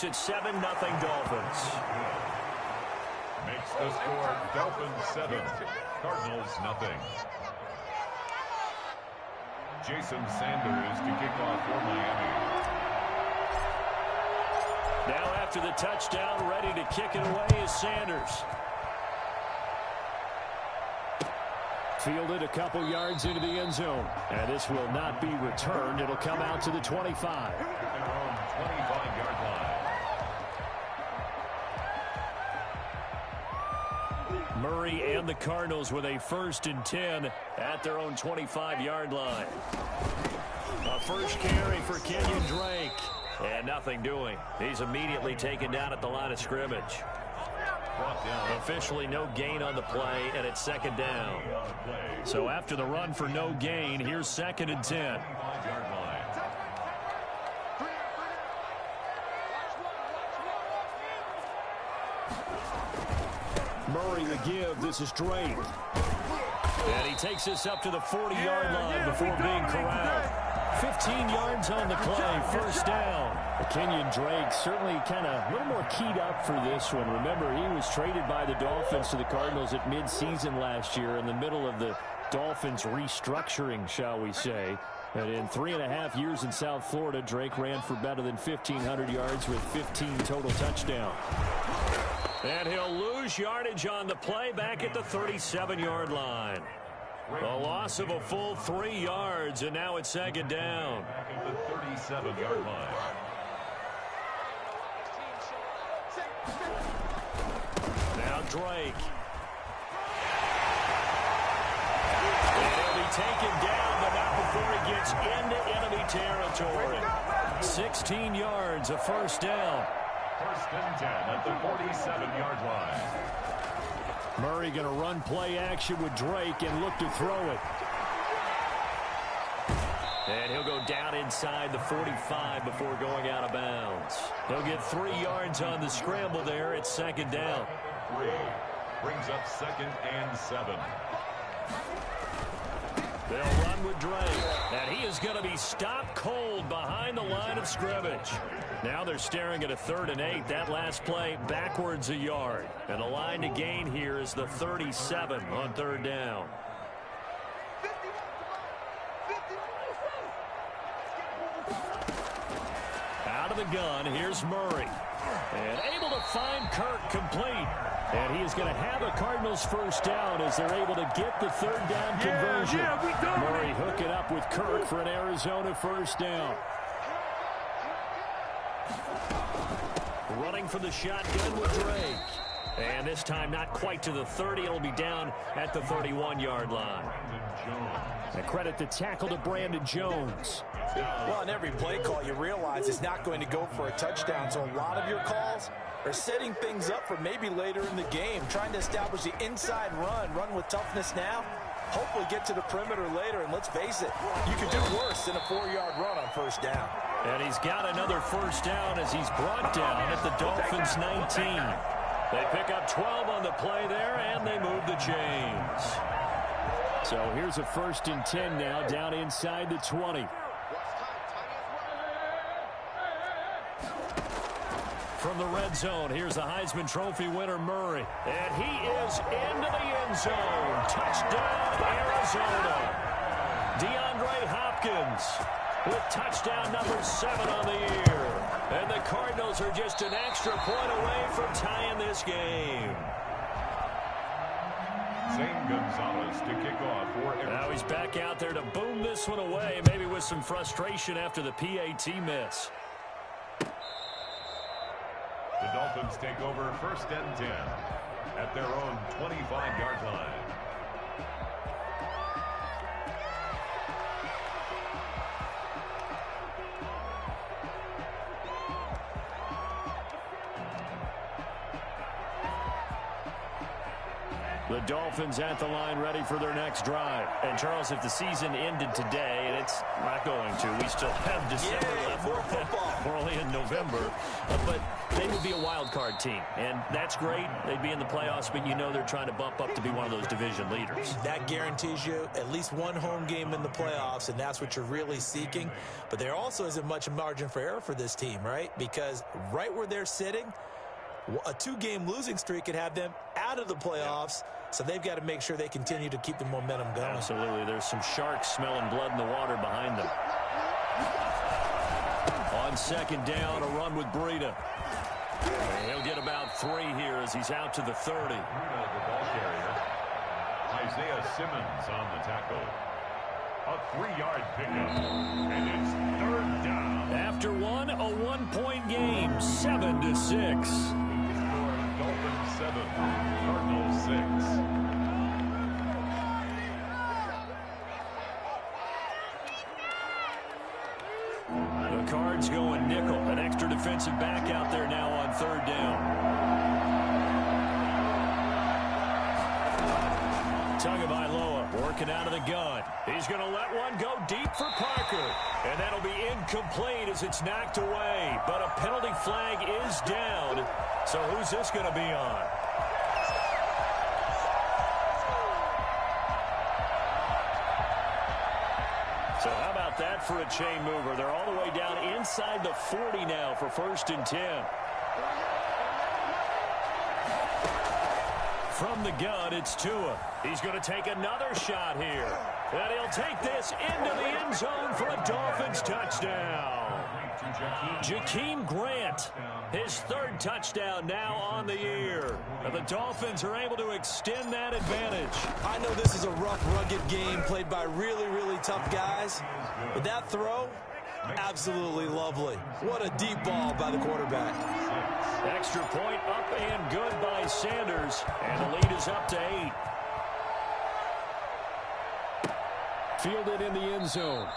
It's 7-0 Dolphins. Makes the score Dolphins 7, Cardinals nothing. Jason Sanders to kick off for Miami. Now after the touchdown, ready to kick it away is Sanders. Fielded a couple yards into the end zone. And this will not be returned. It'll come out to the 25. At their own 25-yard line. Murray and the Cardinals with a 1st and 10 at their own 25-yard line. A first carry for Kenyon Drake. And nothing doing. He's immediately taken down at the line of scrimmage. Officially no gain on the play, and it's 2nd down. So after the run for no gain, here's 2nd and 10. Murray the give. This is Drake. And he takes this up to the 40-yard line before being corralled. 15 yards on the play, 1st down. Kenyon Drake certainly kind of a little more keyed up for this one. Remember, he was traded by the Dolphins to the Cardinals at midseason last year in the middle of the Dolphins restructuring, shall we say. And in 3.5 years in South Florida, Drake ran for better than 1,500 yards with 15 total touchdowns. And he'll lose yardage on the play back at the 37-yard line. A loss of a full 3 yards, and now it's 2nd down. Back at the 37-yard line. Now Drake. And he'll be taken down, but not before he gets into enemy territory. 16 yards, a 1st down. 1st and 10 at the 47-yard line. Murray going to run play action with Drake and look to throw it. And he'll go down inside the 45 before going out of bounds. He'll get 3 yards on the scramble there. It's 2nd down. 3 brings up 2nd and 7. They'll run with Drake. And he is going to be stopped cold behind the line of scrimmage. Now they're staring at a 3rd and 8. That last play backwards a yard. And the line to gain here is the 37 on 3rd down. Out of the gun, here's Murray. And able to find Kirk complete. And he is going to have a Cardinals 1st down as they're able to get the 3rd down conversion. Murray hook it up with Kirk for an Arizona 1st down. Running for the shotgun with Drake. And this time not quite to the 30. It'll be down at the 31-yard line. And credit the tackle to Brandon Jones. Well, in every play call, you realize it's not going to go for a touchdown. So a lot of your calls are setting things up for maybe later in the game, trying to establish the inside run with toughness now, hopefully get to the perimeter later. And let's face it, you could do worse than a 4-yard run on 1st down. And he's got another 1st down as he's brought down at the Dolphins 19. They pick up 12 on the play there, and they move the chains. So here's a 1st and 10 now down inside the 20. From the red zone, here's the Heisman Trophy winner, Murray. And he is into the end zone. Touchdown, Arizona. DeAndre Hopkins with touchdown number 7 on the year. And the Cardinals are just an extra point away from tying this game. Zane Gonzalez to kick off for Arizona. Now he's back out there to boom this one away, maybe with some frustration after the PAT miss. The Dolphins take over 1st and 10 at their own 25-yard line. The Dolphins at the line ready for their next drive. And, Charles, if the season ended today, and it's not going to, we still have December left. More football. We're only in November. But they would be a wild card team, and that's great. They'd be in the playoffs, but you know they're trying to bump up to be one of those division leaders. That guarantees you at least one home game in the playoffs, and that's what you're really seeking. But there also isn't much margin for error for this team, right? Because right where they're sitting, a 2-game losing streak could have them out of the playoffs, so they've got to make sure they continue to keep the momentum going. Absolutely. There's some sharks smelling blood in the water behind them. On second down, a run with Breida. He'll get about 3 here as he's out to the 30. The ball carrier. Isaiah Simmons on the tackle. A 3-yard pickup. And it's 3rd down. After one, a 1-point game, 7-6. Dolphins 7, Cardinals 6. The Cards going nickel. An extra defensive back out there now on 3rd down. Tagovailoa working out of the gun. He's going to let one go deep for Parker. And that'll be incomplete as it's knocked away. But a penalty flag is down. So who's this going to be on? So how about that for a chain mover? They're all the way down inside the 40 now for 1st and 10. From the gun, it's Tua. He's going to take another shot here. And he'll take this into the end zone for a Dolphins touchdown. Jakeem Grant, his 3rd touchdown now on the year. And the Dolphins are able to extend that advantage. I know this is a rough, rugged game played by really, really tough guys. But that throw, absolutely lovely. What a deep ball by the quarterback. Extra point up and good by Sanders. And the lead is up to 8. Fielded in the end zone.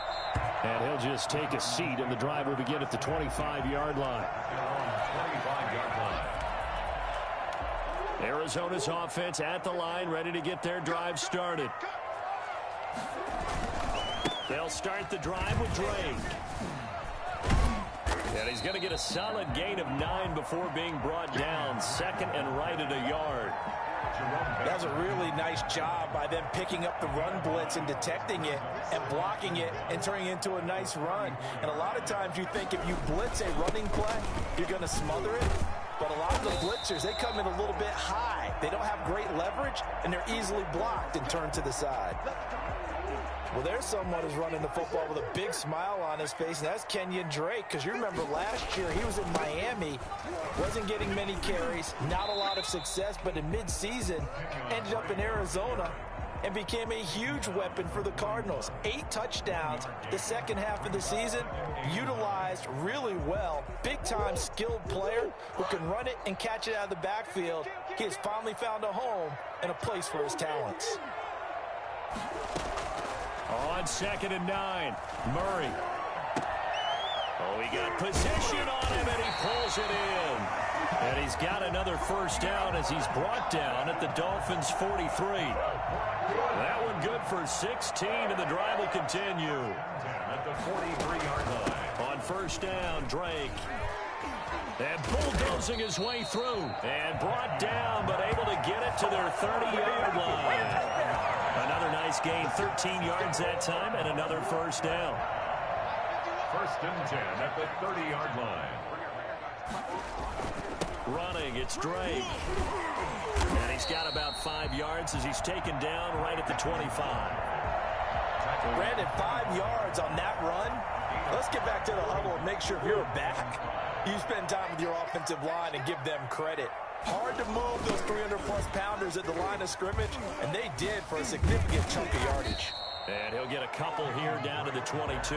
And he'll just take a seat, and the drive will begin at the 25-yard line. 25-yard line. Arizona's offense at the line, ready to get their drive started. They'll start the drive with Drake. And he's going to get a solid gain of 9 before being brought down. 2nd and right at a yard. That was a really nice job by them picking up the run blitz and detecting it and blocking it and turning it into a nice run. And a lot of times you think if you blitz a running play, you're going to smother it. But a lot of the blitzers, they come in a little bit high. They don't have great leverage, and they're easily blocked and turned to the side. Well, there's someone who's running the football with a big smile on his face, and that's Kenyon Drake, because you remember last year he was in Miami, wasn't getting many carries, not a lot of success, but in midseason ended up in Arizona and became a huge weapon for the Cardinals. 8 touchdowns the second half of the season, utilized really well. Big-time skilled player who can run it and catch it out of the backfield. He has finally found a home and a place for his talents. On 2nd and 9, Murray. Oh, he got position on him, and he pulls it in. And he's got another 1st down as he's brought down at the Dolphins' 43. That one good for 16, and the drive will continue. At the 43-yard line. On 1st down, Drake. And bulldozing his way through. And brought down, but able to get it to their 30-yard line. Another nice gain, 13 yards that time, and another 1st down. 1st and 10 at the 30-yard line. Running, it's Drake. And he's got about 5 yards as he's taken down right at the 25. Brandon, 5 yards on that run. Let's get back to the huddle and make sure if you're back, you spend time with your offensive line and give them credit. Hard to move those 300-plus pounders at the line of scrimmage, and they did for a significant chunk of yardage. And he'll get a couple here down to the 22.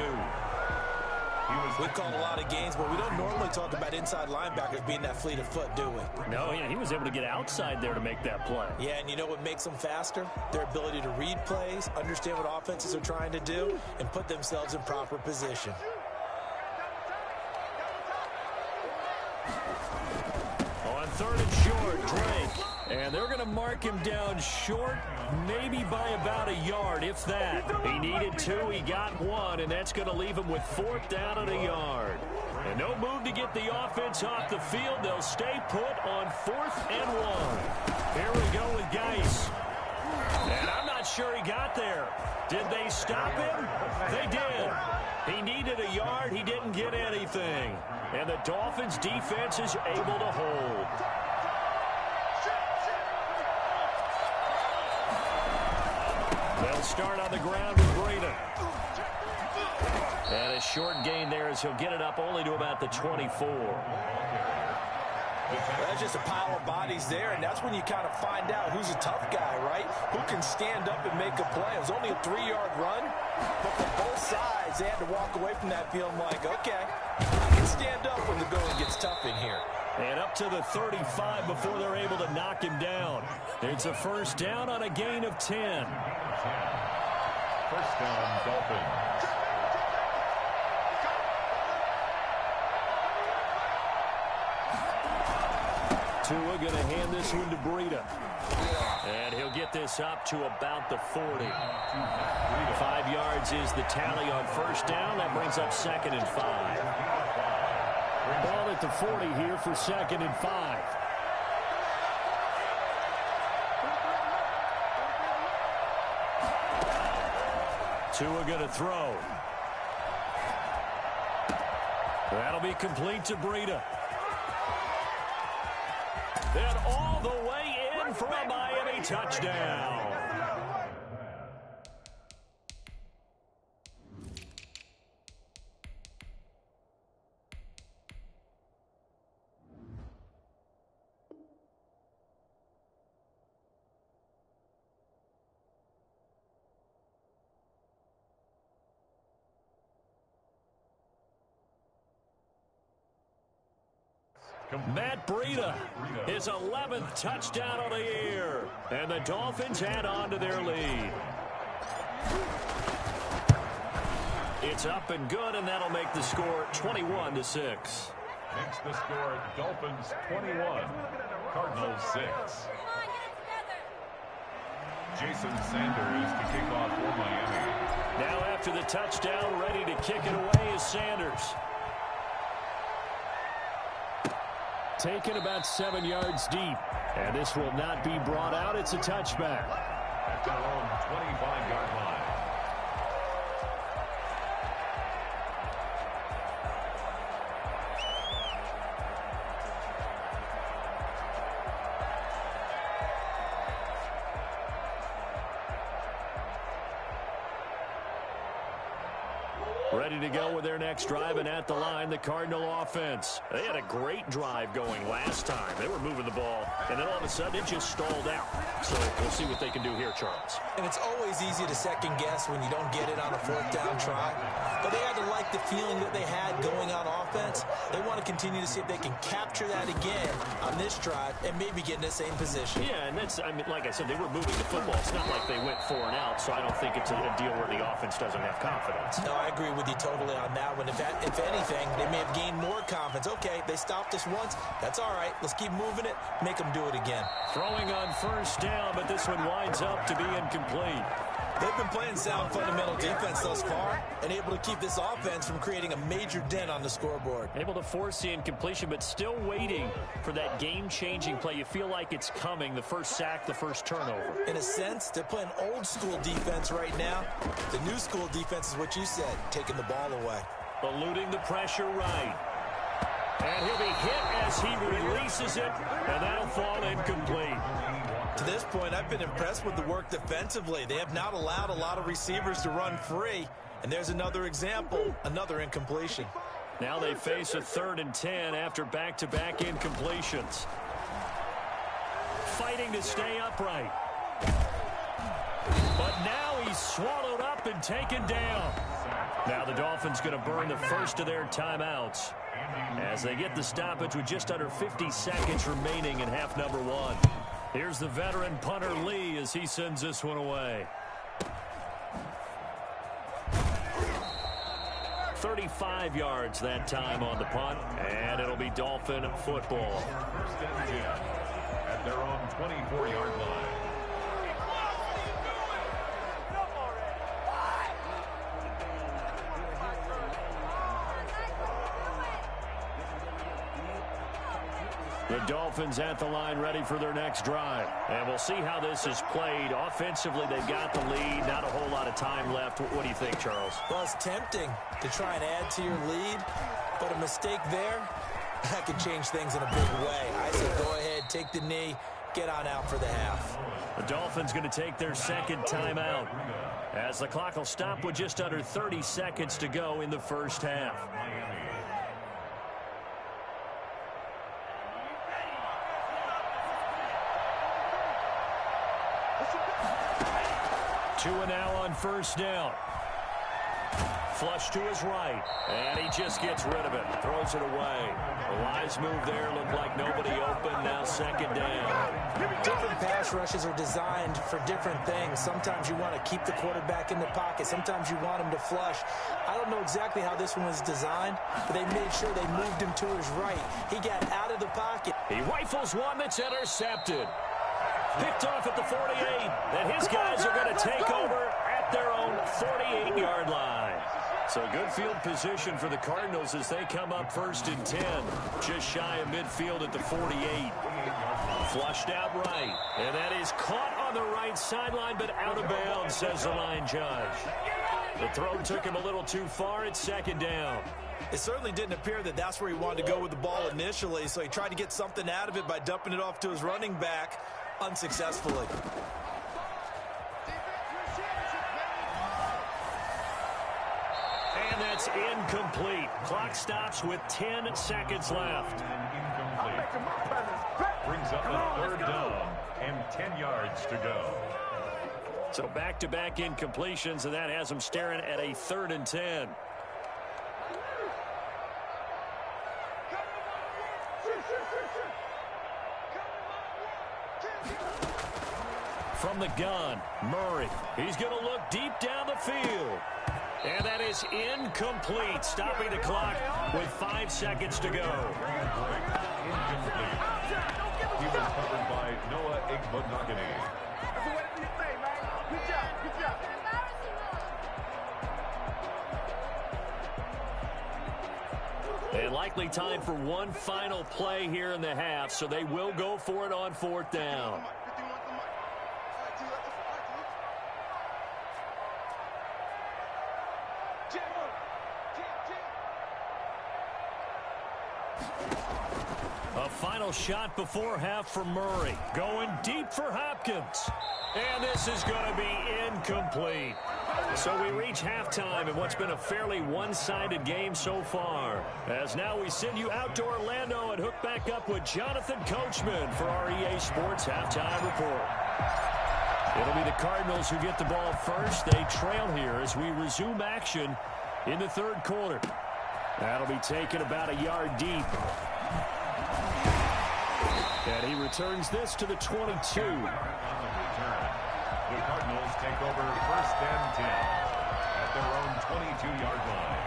We've called a lot of games, but we don't normally talk about inside linebackers being that fleet of foot, do we? No, yeah, he was able to get outside there to make that play. Yeah, and you know what makes them faster? Their ability to read plays, understand what offenses are trying to do, and put themselves in proper position. On 3rd and short, Drake. And they're going to mark him down short, maybe by about a yard, if that. He needed 2, he got 1, and that's going to leave him with 4th down and a yard. And no move to get the offense off the field. They'll stay put on 4th and 1. Here we go with Geis. And I'm not sure he got there. Did they stop him? They did. He needed a yard. He didn't get anything. And the Dolphins' defense is able to hold. They'll start on the ground with Breida. And a short gain there as he'll get it up only to about the 24. That's just a pile of bodies there, and that's when you kind of find out who's a tough guy, right? Who can stand up and make a play. It was only a 3-yard run, but for both sides, they had to walk away from that feeling like, okay, I can stand up when the going gets tough in here. And up to the 35 before they're able to knock him down. It's a first down on a gain of 10. First down, Dolphins. Tua going to hand this one to Breida. And he'll get this up to about the 40. 5 yards is the tally on first down. That brings up 2nd and 5. Ball at the 40 here for 2nd and 5. Tua going to throw. That'll be complete to Breida. And all the way in for a Miami touchdown. Matt Breida, his 11th touchdown of the year. And the Dolphins add on to their lead. It's up and good, and that'll make the score 21-6. Makes the score Dolphins 21, Cardinals 6. Jason Sanders to kick off for Miami. Now after the touchdown, ready to kick it away is Sanders. Taken about 7 yards deep. And this will not be brought out. It's a touchback. At their own 25-yard line. Ready to go with their next drive, and at the line, the Cardinal offense. They had a great drive going last time. They were moving the ball, and then all of a sudden it just stalled out. So we'll see what they can do here, Charles. And it's always easy to second guess when you don't get it on a 4th down try. But they had to like the feeling that they had going on offense. They want to continue to see if they can capture that again on this drive and maybe get in the same position. Yeah, and that's, I mean, like I said, they were moving the football. It's not like they went 4 and out, so I don't think it's a deal where the offense doesn't have confidence. No, I agree with you totally on that one. If anything, they may have gained more confidence. Okay, they stopped us once. That's all right. Let's keep moving it. Make them do it again. Throwing on first down, but this one winds up to be incomplete. They've been playing sound fundamental defense thus far and able to keep this offense from creating a major dent on the scoreboard. Able to force the incompletion, but still waiting for that game-changing play. You feel like it's coming, the first sack, the first turnover. In a sense, they're playing old-school defense right now. The new school defense is what you said, taking the ball away. Eluding the pressure right. And he'll be hit as he releases it, and that'll fall incomplete. To this point, I've been impressed with the work defensively. They have not allowed a lot of receivers to run free. And there's another example, another incompletion. Now they face a 3rd and 10 after back-to-back incompletions. Fighting to stay upright. But now he's swallowed up and taken down. Now the Dolphins going to burn the first of their timeouts as they get the stoppage with just under 50 seconds remaining in half number 1. Here's the veteran punter Lee as he sends this one away. 35 yards that time on the punt, and it'll be Dolphin football. First and 10 at their own 24-yard line. The Dolphins at the line ready for their next drive. And we'll see how this is played. Offensively, they've got the lead. Not a whole lot of time left. What do you think, Charles? Well, it's tempting to try and add to your lead, but a mistake there, that could change things in a big way. I say go ahead, take the knee, get on out for the half. The Dolphins going to take their second timeout as the clock will stop with just under 30 seconds to go in the first half. Two and now on first down. Flush to his right, and he just gets rid of it. Throws it away. A wise move there. Looked like nobody open. Now second down. Different pass rushes are designed for different things. Sometimes you want to keep the quarterback in the pocket. Sometimes you want him to flush. I don't know exactly how this one was designed, but they made sure they moved him to his right. He got out of the pocket. He rifles one that's intercepted. Picked off at the 48, and his guys are going to take over at their own 48-yard line. So good field position for the Cardinals as they come up first and 10. Just shy of midfield at the 48. Flushed out right, and that is caught on the right sideline, but out of bounds, says the line judge. The throw took him a little too far. It's second down. It certainly didn't appear that that's where he wanted to go with the ball initially, so he tried to get something out of it by dumping it off to his running back unsuccessfully. And that's incomplete. Clock stops with 10 seconds left. Incomplete. Brings up a third down and 10 yards to go. So back-to-back incompletions, and that has them staring at a 3rd and 10. From the gun, Murray. He's going to look deep down the field. And that is incomplete, stopping the clock with 5 seconds to go. Incomplete. He was covered by Noah Igbinoghene. Good job, good job. And likely time for one final play here in the half, so they will go for it on 4th down. A final shot before half for Murray. Going deep for Hopkins. And this is going to be incomplete. So we reach halftime in what's been a fairly one-sided game so far. As now we send you out to Orlando and hook back up with Jonathan Coachman for our EA Sports Halftime Report. It'll be the Cardinals who get the ball first. They trail here as we resume action in the 3rd quarter. That'll be taken about a yard deep. And he returns this to the 22. On the return, the Cardinals take over 1st and 10 at their own 22-yard line.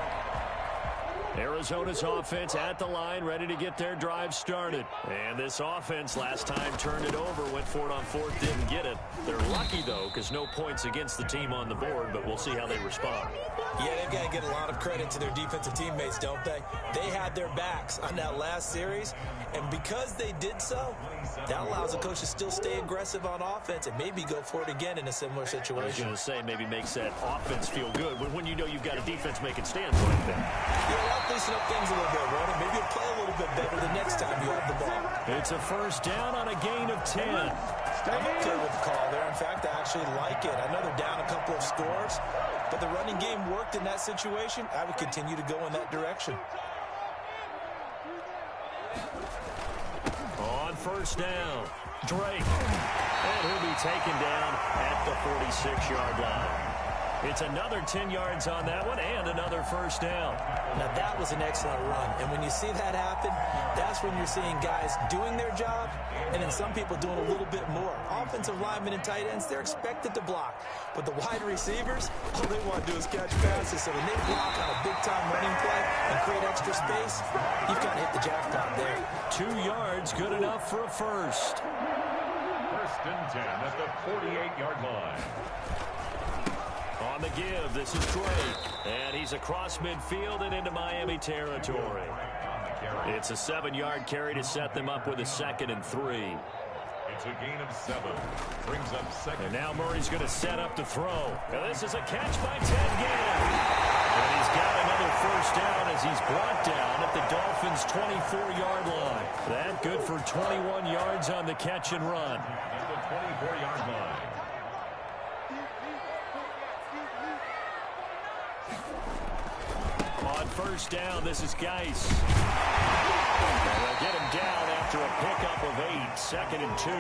Arizona's offense at the line, ready to get their drive started. And this offense last time turned it over, went for it on 4th, didn't get it. They're lucky, though, because no points against the team on the board, but we'll see how they respond. Yeah, they've got to get a lot of credit to their defensive teammates, don't they? They had their backs on that last series, and because they did so, that allows the coach to still stay aggressive on offense and maybe go for it again in a similar I was situation. going to say maybe makes that offense feel good when you know you've got a defense making stands like that. Yeah, that'll loosen up things a little bit, Ronan. Maybe you'll play a little bit better the next time you have the ball. It's a 1st down on a gain of 10. I'm okay with the call there. In fact, I actually like it. I know they're down a couple of scores, but the running game worked in that situation. I would continue to go in that direction. On 1st down, Drake. And he'll be taken down at the 46-yard line. It's another 10 yards on that one and another 1st down. Now, that was an excellent run. And when you see that happen, that's when you're seeing guys doing their job and then some people doing a little bit more. Offensive linemen and tight ends, they're expected to block. But the wide receivers, all they want to do is catch passes. So when they block on a big-time running play and create extra space, you've got to hit the jackpot there. 2 yards, good enough for a first. 1st and 10 at the 48-yard line. On the give, this is Drake. And he's across midfield and into Miami territory. On the carry. It's a 7-yard carry to set them up with a 2nd and 3. It's a gain of 7. Brings up 2nd. And now Murray's going to set up to throw. Now this is a catch by Ted Ginn. And he's got another first down as he's brought down at the Dolphins' 24-yard line. That good for 21 yards on the catch and run. At the 24-yard line. On first down, this is Geis. They'll get him down after a pickup of 8, 2nd and 2.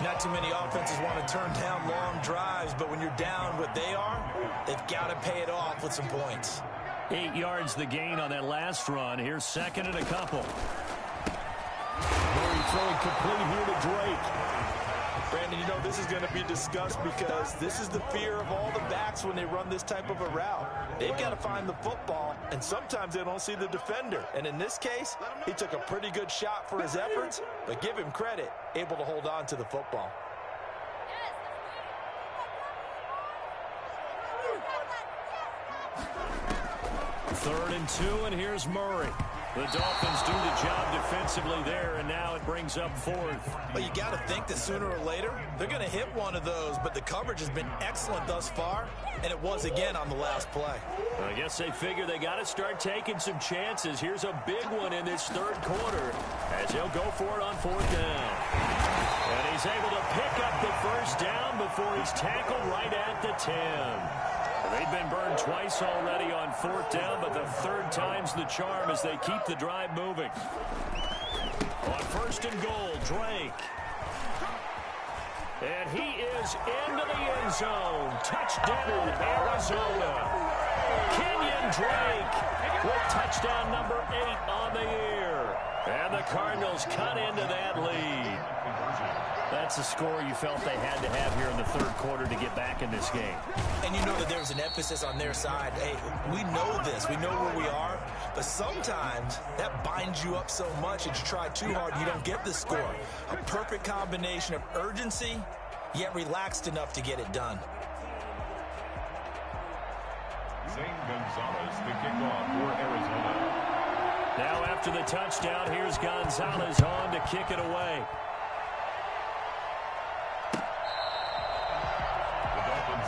Not too many offenses want to turn down long drives, but when you're down what they are, they've got to pay it off with some points. 8 yards the gain on that last run. Here's 2nd and a couple. Murray throwing complete here to Drake. Brandon, you know this is going to be discussed because this is the fear of all the backs when they run this type of a route. They've got to find the football, and sometimes they don't see the defender. And in this case, he took a pretty good shot for his efforts, but give him credit, able to hold on to the football. Third and 2, and here's Murray. The Dolphins do the job defensively there, and now it brings up 4th. Well, you got to think that sooner or later, they're going to hit one of those, but the coverage has been excellent thus far, and it was again on the last play. I guess they figure they got to start taking some chances. Here's a big one in this 3rd quarter as he'll go for it on 4th down. And he's able to pick up the first down before he's tackled right at the 10. They've been burned twice already on 4th down, but the 3rd time's the charm as they keep the drive moving. On 1st and goal, Drake. And he is into the end zone. Touchdown, Arizona. Kenyon Drake with touchdown number 8 on the year. And the Cardinals cut into that lead. That's a score you felt they had to have here in the 3rd quarter to get back in this game. And you know that there's an emphasis on their side. Hey, we know this. We know where we are. But sometimes that binds you up so much that you try too hard and you don't get the score. A perfect combination of urgency, yet relaxed enough to get it done. Zane Gonzalez to kick off for Arizona. Now after the touchdown, here's Gonzalez on to kick it away.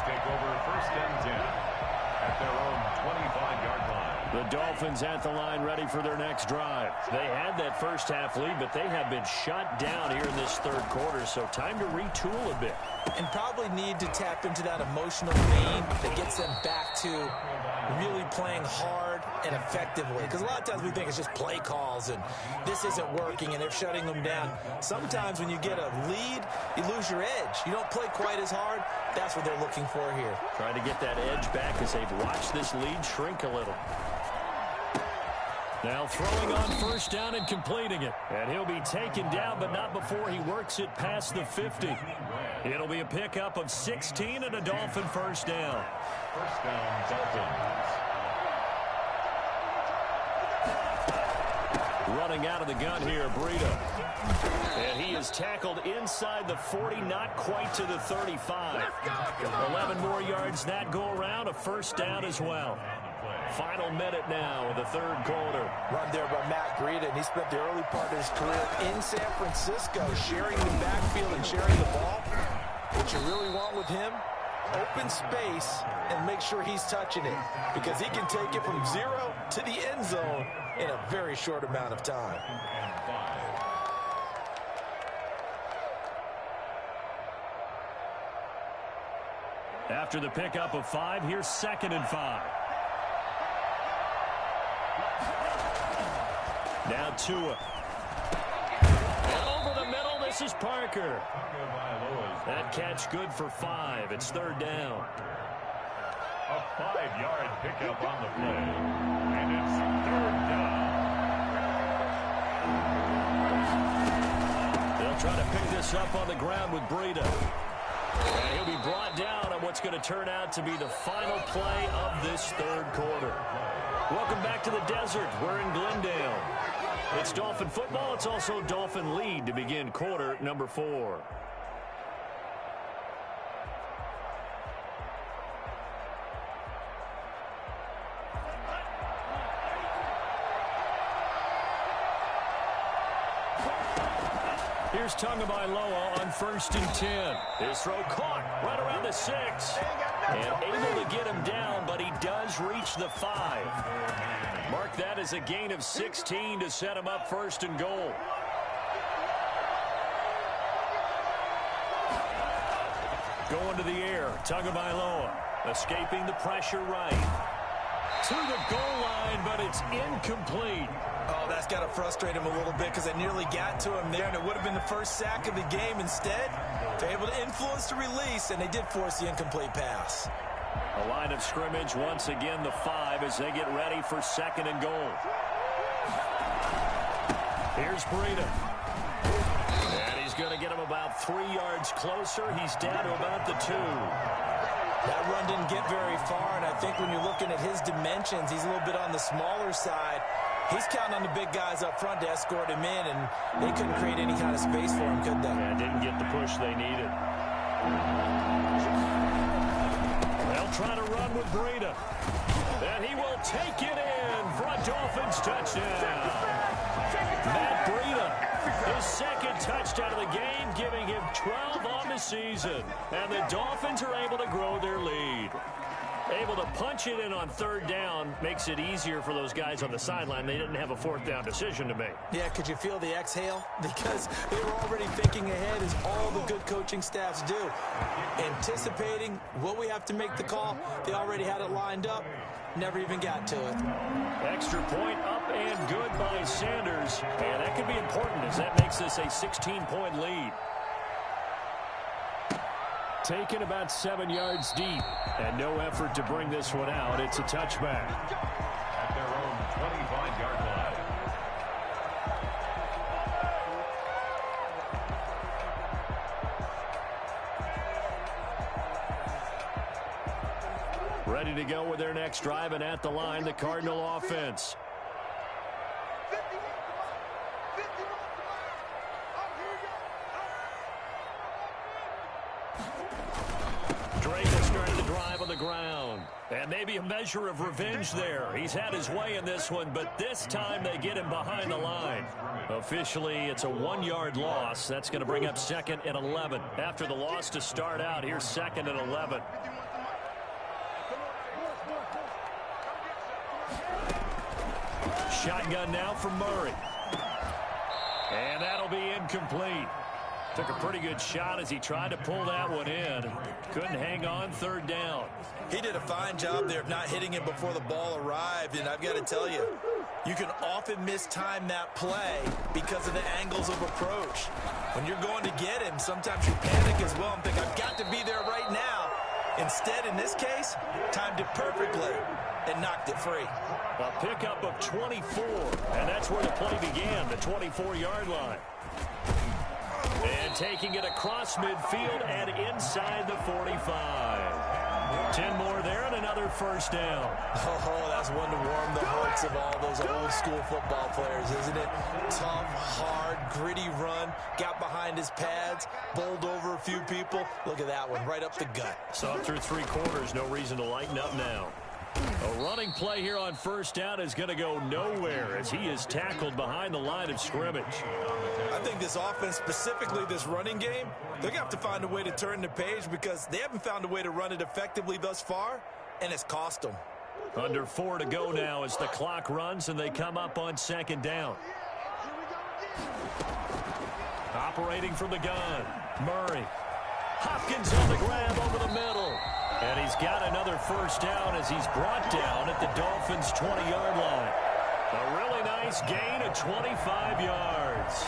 Take over 1st and 10 at their own 25-yard line. The Dolphins at the line ready for their next drive. They had that first half lead, but they have been shut down here in this 3rd quarter, so time to retool a bit. And probably need to tap into that emotional vein that gets them back to really playing hard and effectively. Because a lot of times we think it's just play calls and this isn't working and they're shutting them down. Sometimes when you get a lead, you lose your edge. You don't play quite as hard. That's what they're looking for here. Trying to get that edge back as they've watched this lead shrink a little. Now throwing on 1st down and completing it. And he'll be taken down, but not before he works it past the 50. It'll be a pickup of 16 and a Dolphin 1st down. 1st down, Dolphins. Running out of the gun here, Breida. And he is tackled inside the 40, not quite to the 35. 11 more yards that go around, a 1st down as well. Final minute now of the 3rd quarter. Run there by Matt Breida, and he spent the early part of his career in San Francisco sharing the backfield and sharing the ball. What you really want with him, open space and make sure he's touching it because he can take it from 0 to the end zone in a very short amount of time. After the pickup of 5, here's 2nd and 5. Now Tua. And over the middle, this is Parker. That catch good for 5. It's 3rd down. A 5-yard pickup on the play. And it's 3rd down. They'll try to pick this up on the ground with Breida. And he'll be brought down on what's going to turn out to be the final play of this 3rd quarter. Welcome back to the desert. We're in Glendale. It's Dolphin football. It's also Dolphin lead to begin quarter number 4. Here's Tagovailoa on 1st and 10. His throw caught right around the 6. And able to get him down, but he does reach the 5. Mark that as a gain of 16 to set him up 1st and goal. Going to the air, Tagovailoa escaping the pressure right. To the goal line, but it's incomplete. Oh, that's got to frustrate him a little bit because they nearly got to him there, and it would have been the first sack of the game. Instead, they're able to influence the release, and they did force the incomplete pass. A line of scrimmage, once again the 5 as they get ready for 2nd and goal. Here's Breida. And he's going to get him about 3 yards closer. He's down to about the 2. That run didn't get very far, and I think when you're looking at his dimensions, he's a little bit on the smaller side. He's counting on the big guys up front to escort him in, and they couldn't create any kind of space for him, could they? Yeah, didn't get the push they needed. They'll try to run with Breida. And he will take it in for a Dolphins touchdown. Matt Breida, his 2nd touchdown of the game, giving him 12 on the season. And the Dolphins are able to grow their lead. Able to punch it in on 3rd down makes it easier for those guys on the sideline. They didn't have a 4th down decision to make. Yeah, could you feel the exhale? Because they were already thinking ahead, as all the good coaching staffs do. Anticipating, will we have to make the call? They already had it lined up. Never even got to it. Extra point up and good by Sanders. And that could be important as that makes this a 16-point lead. Taken about 7 yards deep. And no effort to bring this one out. It's a touchback. At their own 25-yard line. Ready to go with their next drive, and at the line, the Cardinal offense. Drake has started the drive on the ground. And maybe a measure of revenge there. He's had his way in this one, but this time they get him behind the line. Officially, it's a 1-yard loss. That's going to bring up 2nd and 11. After the loss to start out, here's 2nd and 11. Shotgun now from Murray. And that'll be incomplete. Took a pretty good shot as he tried to pull that one in. Couldn't hang on 3rd down. He did a fine job there of not hitting him before the ball arrived, and I've got to tell you, you can often mistime that play because of the angles of approach. When you're going to get him, sometimes you panic as well and think, I've got to be there right now. Instead, in this case, timed it perfectly and knocked it free. A pickup of 24, and that's where the play began, the 24-yard line. And taking it across midfield and inside the 45. 10 more there and another 1st down. Oh, that's one to warm the hearts of all those old-school football players, isn't it? Tough, hard, gritty run. Got behind his pads, bowled over a few people. Look at that one, right up the gut. Saw through 3 quarters, no reason to lighten up now. A running play here on 1st down is going to go nowhere as he is tackled behind the line of scrimmage. I think this offense, specifically this running game, they're going to have to find a way to turn the page because they haven't found a way to run it effectively thus far, and it's cost them. Under 4 to go now as the clock runs and they come up on 2nd down. Operating from the gun, Murray. Hopkins on the grab over the middle. And he's got another 1st down as he's brought down at the Dolphins' 20-yard line. A really nice gain of 25 yards.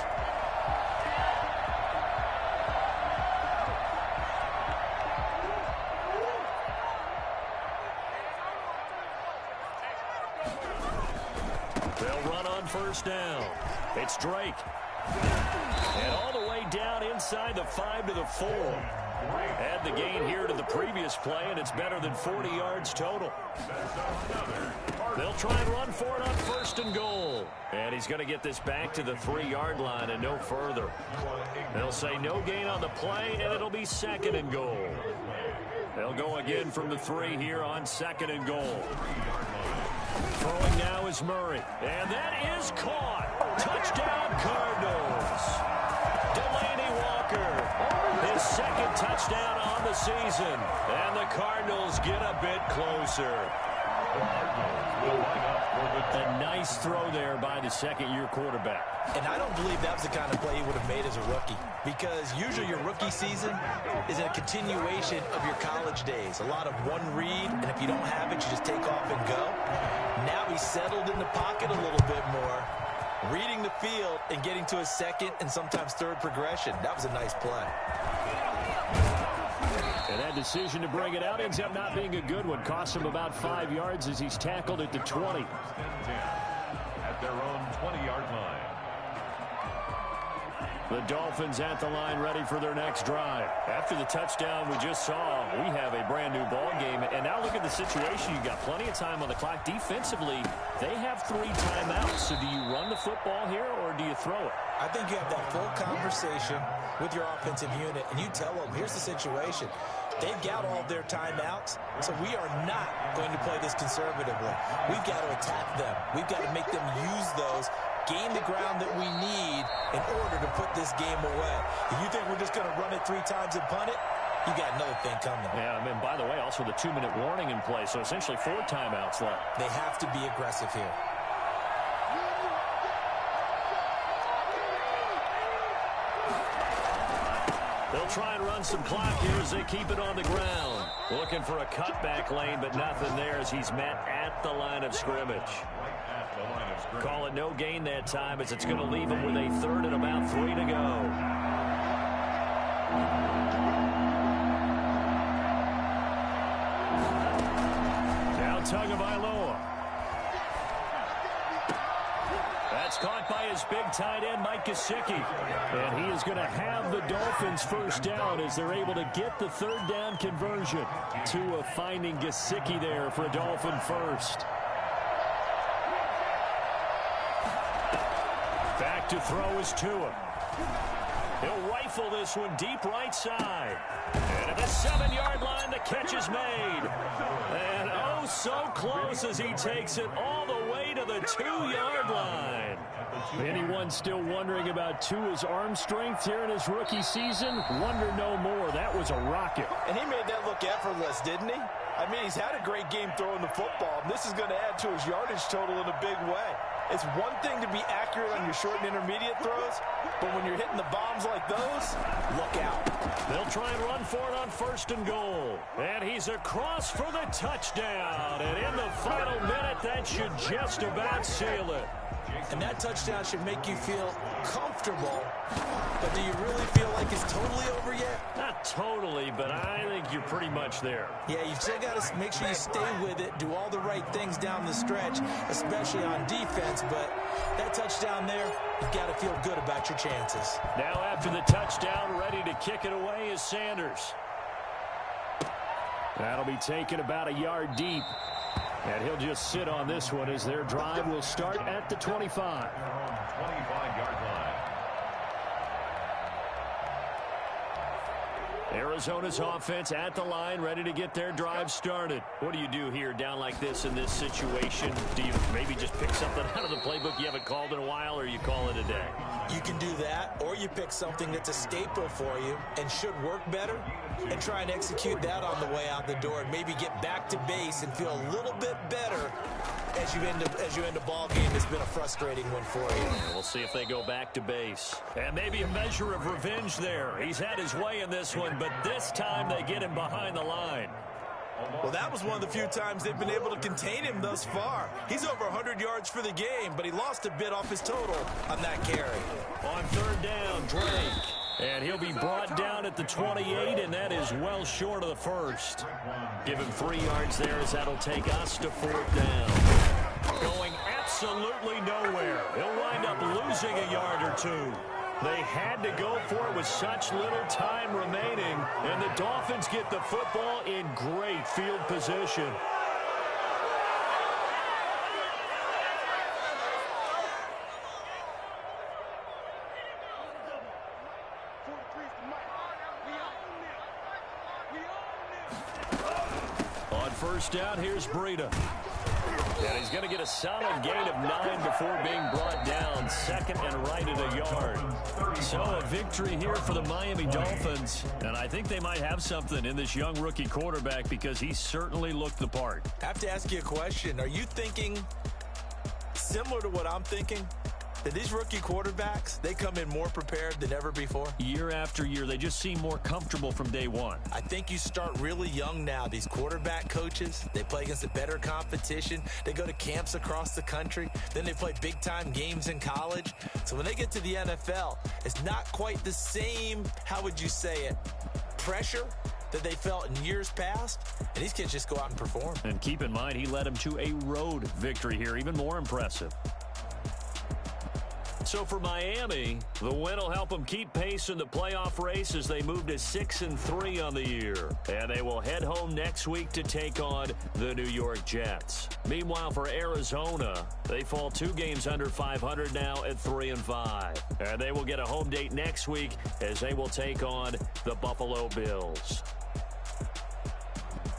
They'll run on 1st down. It's Drake. And all the way down inside the 5 to the 4. Add the gain here to the previous play, and it's better than 40 yards total. They'll try and run for it on 1st and goal. And he's going to get this back to the 3-yard line and no further. They'll say no gain on the play, and it'll be 2nd and goal. They'll go again from the 3 here on 2nd and goal. Throwing now is Murray. And that is caught. Touchdown, Cardinals. Delay season. And the Cardinals get a bit closer. The Cardinals will line up for the A nice throw there by the second-year quarterback. And I don't believe that was the kind of play he would have made as a rookie, because usually your rookie season is a continuation of your college days. A lot of one read, and if you don't have it, you just take off and go. Now he's settled in the pocket a little bit more, reading the field and getting to his second and sometimes third progression. That was a nice play. And that decision to bring it out ends up not being a good one. Costs him about 5 yards as he's tackled at the 20. at their own 20-yard line. The Dolphins at the line, ready for their next drive. After the touchdown we just saw, we have a brand-new ball game. And now look at the situation. You've got plenty of time on the clock. Defensively, they have 3 timeouts. So do you run the football here or do you throw it? I think you have that full conversation with your offensive unit, and you tell them, here's the situation. They've got all their timeouts, so we are not going to play this conservatively. We've got to attack them. We've got to make them use those, gain the ground that we need in order to put this game away. If you think we're just going to run it 3 times and punt it, you got another thing coming. Yeah, and by the way, also the 2-minute warning in play, so essentially 4 timeouts left. They have to be aggressive here. They'll try and run some clock here as they keep it on the ground. Looking for a cutback lane, but nothing there as he's met at the line of scrimmage. Call it no gain that time as it's going to leave him with a 3rd and about 3 to go. Now Tagovailoa. That's caught by his big tight end, Mike Gesicki. And he is going to have the Dolphins first down as they're able to get the 3rd down conversion. Tua finding Gesicki there for a Dolphin first. Back to throw is Tua. He'll rifle this one deep right side. And at the 7-yard line, the catch is made. And oh, so close as he takes it all the way to the 2-yard line. Anyone still wondering about Tua's arm strength here in his rookie season? Wonder no more. That was a rocket. And he made that look effortless, didn't he? I mean, he's had a great game throwing the football, and this is going to add to his yardage total in a big way. It's one thing to be accurate on your short and intermediate throws, but when you're hitting the bombs like those, look out. They'll try and run for it on 1st and goal. And he's across for the touchdown. And in the final minute, that should just about seal it. And that touchdown should make you feel comfortable. But do you really feel like it's totally over yet? Not totally, but I think you're pretty much there. Yeah, you still got to make sure you stay with it, do all the right things down the stretch, especially on defense. But that touchdown there, you've got to feel good about your chances. Now after the touchdown, ready to kick it away is Sanders. That'll be taken about a yard deep. And he'll just sit on this one as their drive will start at the 25. 25-yard line. Arizona's offense at the line, ready to get their drive started. What do you do here down like this in this situation? Do you maybe just pick something out of the playbook you haven't called in a while, or you call it a day? You can do that, or you pick something that's a staple for you and should work better and try and execute that on the way out the door and maybe get back to base and feel a little bit better as you end a ball game that's been a frustrating one for you. We'll see if they go back to base. And maybe a measure of revenge there. He's had his way in this one, but this time they get him behind the line. Well, that was one of the few times they've been able to contain him thus far. He's over 100 yards for the game, but he lost a bit off his total on that carry. On 3rd down, Drake. And he'll be brought down at the 28, and that is well short of the first. Give him 3 yards there as that'll take us to 4th down. Going absolutely nowhere. He'll wind up losing a yard or 2. They had to go for it with such little time remaining, and the Dolphins get the football in great field position. On 1st down, here's Breida. And he's going to get a solid gain of 9 before being brought down. Second and right at a yard. So a victory here for the Miami Dolphins. And I think they might have something in this young rookie quarterback because he certainly looked the part. I have to ask you a question. Are you thinking similar to what I'm thinking? That these rookie quarterbacks, they come in more prepared than ever before? Year after year, they just seem more comfortable from day one. I think you start really young now. These quarterback coaches, they play against a better competition. They go to camps across the country. Then they play big-time games in college. So when they get to the NFL, it's not quite the same, how would you say it, pressure that they felt in years past. And these kids just go out and perform. And keep in mind, he led them to a road victory here, even more impressive. So for Miami, the win will help them keep pace in the playoff race as they move to 6-3 on the year. And they will head home next week to take on the New York Jets. Meanwhile, for Arizona, they fall 2 games under 500 now at 3-5. And they will get a home date next week as they will take on the Buffalo Bills.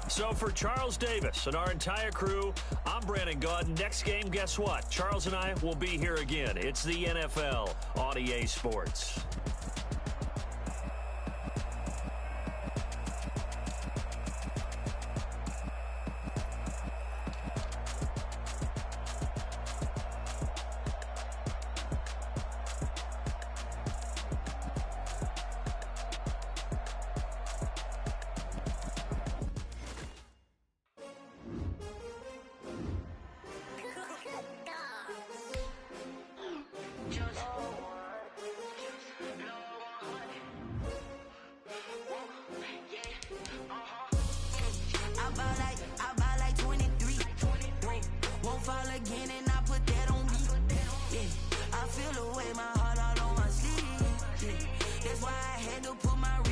So for Charles Davis and our entire crew, I'm Brandon Gaudin. Next game, guess what? Charles and I will be here again. It's the NFL on EA Sports. Again, and I put that on me. Yeah, I feel the way, my heart all on my sleeve. Yeah, that's why I had to put my